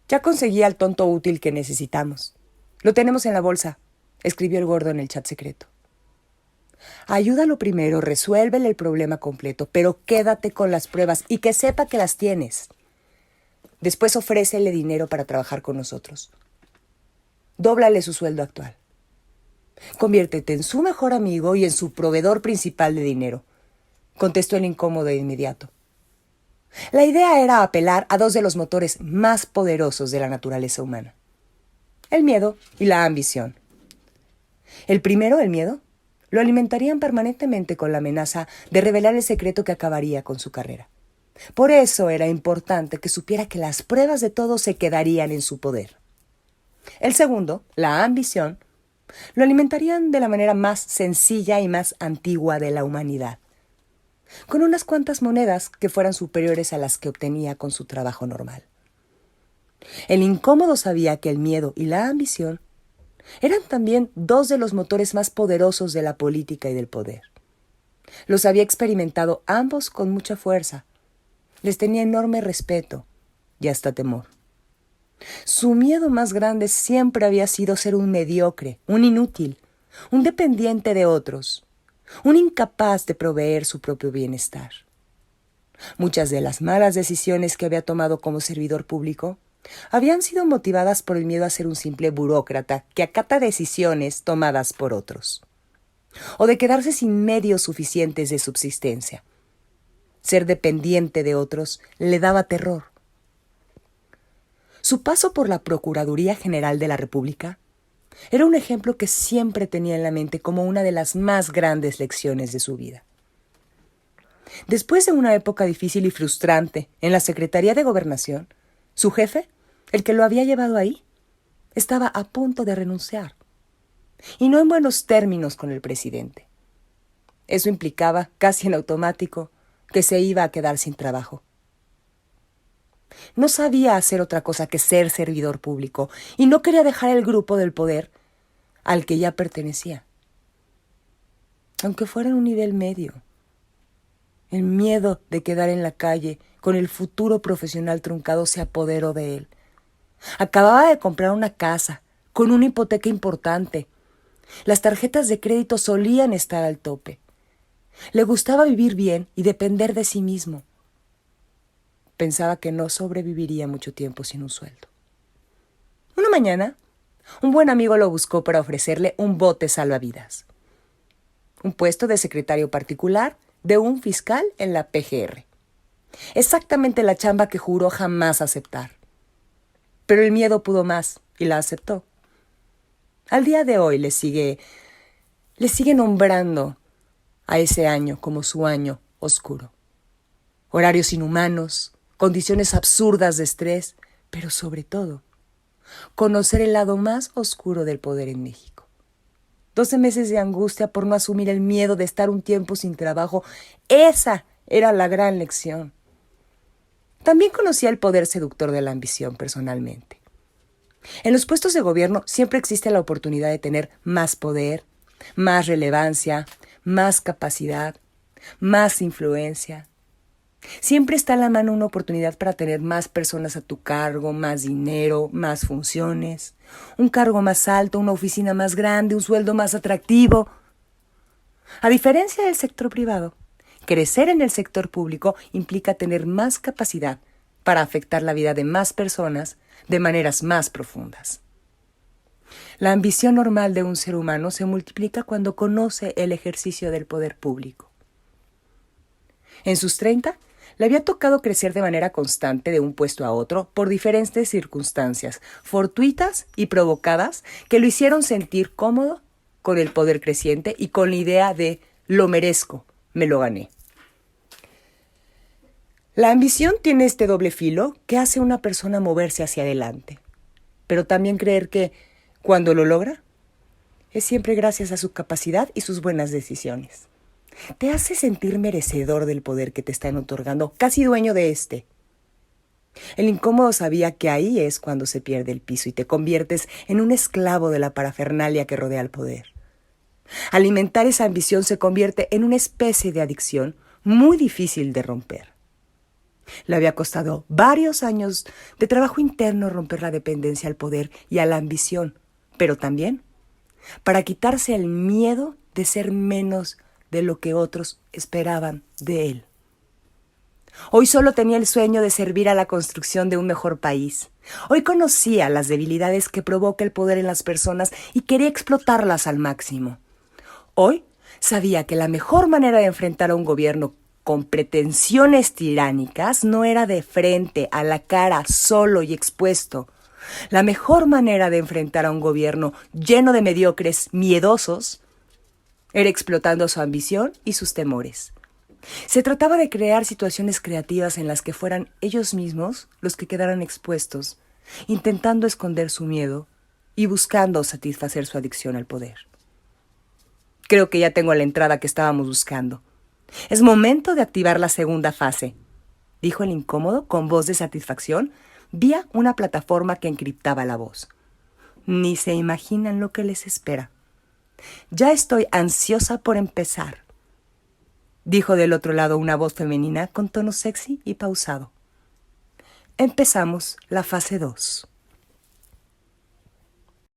Ya conseguí al tonto útil que necesitamos. Lo tenemos en la bolsa, escribió el gordo en el chat secreto. Ayúdalo primero, resuélvele el problema completo, pero quédate con las pruebas y que sepa que las tienes. Después ofrécele dinero para trabajar con nosotros. Dóblale su sueldo actual. Conviértete en su mejor amigo y en su proveedor principal de dinero, contestó el incómodo de inmediato. La idea era apelar a dos de los motores más poderosos de la naturaleza humana: el miedo y la ambición. El primero, el miedo, lo alimentarían permanentemente con la amenaza de revelar el secreto que acabaría con su carrera. Por eso era importante que supiera que las pruebas de todo se quedarían en su poder. El segundo, la ambición, lo alimentarían de la manera más sencilla y más antigua de la humanidad, con unas cuantas monedas que fueran superiores a las que obtenía con su trabajo normal. El incómodo sabía que el miedo y la ambición eran también dos de los motores más poderosos de la política y del poder. Los había experimentado ambos con mucha fuerza. Les tenía enorme respeto y hasta temor. Su miedo más grande siempre había sido ser un mediocre, un inútil, un dependiente de otros, un incapaz de proveer su propio bienestar. Muchas de las malas decisiones que había tomado como servidor público habían sido motivadas por el miedo a ser un simple burócrata que acata decisiones tomadas por otros, o de quedarse sin medios suficientes de subsistencia. Ser dependiente de otros le daba terror. Su paso por la Procuraduría General de la República era un ejemplo que siempre tenía en la mente como una de las más grandes lecciones de su vida. Después de una época difícil y frustrante en la Secretaría de Gobernación, su jefe, el que lo había llevado ahí, estaba a punto de renunciar, y no en buenos términos con el presidente. Eso implicaba, casi en automático, que se iba a quedar sin trabajo. No sabía hacer otra cosa que ser servidor público y no quería dejar el grupo del poder al que ya pertenecía, aunque fuera en un nivel medio. El miedo de quedar en la calle con el futuro profesional truncado se apoderó de él. Acababa de comprar una casa con una hipoteca importante. Las tarjetas de crédito solían estar al tope. Le gustaba vivir bien y depender de sí mismo. Pensaba que no sobreviviría mucho tiempo sin un sueldo. Una mañana, un buen amigo lo buscó para ofrecerle un bote salvavidas, un puesto de secretario particular de un fiscal en la PGR. Exactamente la chamba que juró jamás aceptar. Pero el miedo pudo más y la aceptó. Al día de hoy le sigue nombrando a ese año como su año oscuro. Horarios inhumanos, condiciones absurdas de estrés, pero sobre todo, conocer el lado más oscuro del poder en México. 12 meses de angustia por no asumir el miedo de estar un tiempo sin trabajo. Esa era la gran lección. También conocía el poder seductor de la ambición personalmente. En los puestos de gobierno siempre existe la oportunidad de tener más poder, más relevancia, más capacidad, más influencia. Siempre está a la mano una oportunidad para tener más personas a tu cargo, más dinero, más funciones, un cargo más alto, una oficina más grande, un sueldo más atractivo. A diferencia del sector privado, crecer en el sector público implica tener más capacidad para afectar la vida de más personas de maneras más profundas. La ambición normal de un ser humano se multiplica cuando conoce el ejercicio del poder público. En sus 30, le había tocado crecer de manera constante de un puesto a otro por diferentes circunstancias, fortuitas y provocadas, que lo hicieron sentir cómodo con el poder creciente y con la idea de lo merezco, me lo gané. La ambición tiene este doble filo que hace a una persona moverse hacia adelante, pero también creer que, cuando lo logra, es siempre gracias a su capacidad y sus buenas decisiones. Te hace sentir merecedor del poder que te están otorgando, casi dueño de este. El incómodo sabía que ahí es cuando se pierde el piso y te conviertes en un esclavo de la parafernalia que rodea el poder. Alimentar esa ambición se convierte en una especie de adicción muy difícil de romper. Le había costado varios años de trabajo interno romper la dependencia al poder y a la ambición, pero también para quitarse el miedo de ser menos de lo que otros esperaban de él. Hoy solo tenía el sueño de servir a la construcción de un mejor país. Hoy conocía las debilidades que provoca el poder en las personas y quería explotarlas al máximo. Hoy sabía que la mejor manera de enfrentar a un gobierno con pretensiones tiránicas no era de frente, a la cara, solo y expuesto. La mejor manera de enfrentar a un gobierno lleno de mediocres, miedosos, era explotando su ambición y sus temores. Se trataba de crear situaciones creativas en las que fueran ellos mismos los que quedaran expuestos, intentando esconder su miedo y buscando satisfacer su adicción al poder. Creo que ya tengo la entrada que estábamos buscando. Es momento de activar la segunda fase, dijo el incómodo con voz de satisfacción vía una plataforma que encriptaba la voz. Ni se imaginan lo que les espera. Ya estoy ansiosa por empezar, dijo del otro lado una voz femenina con tono sexy y pausado. Empezamos la fase 2.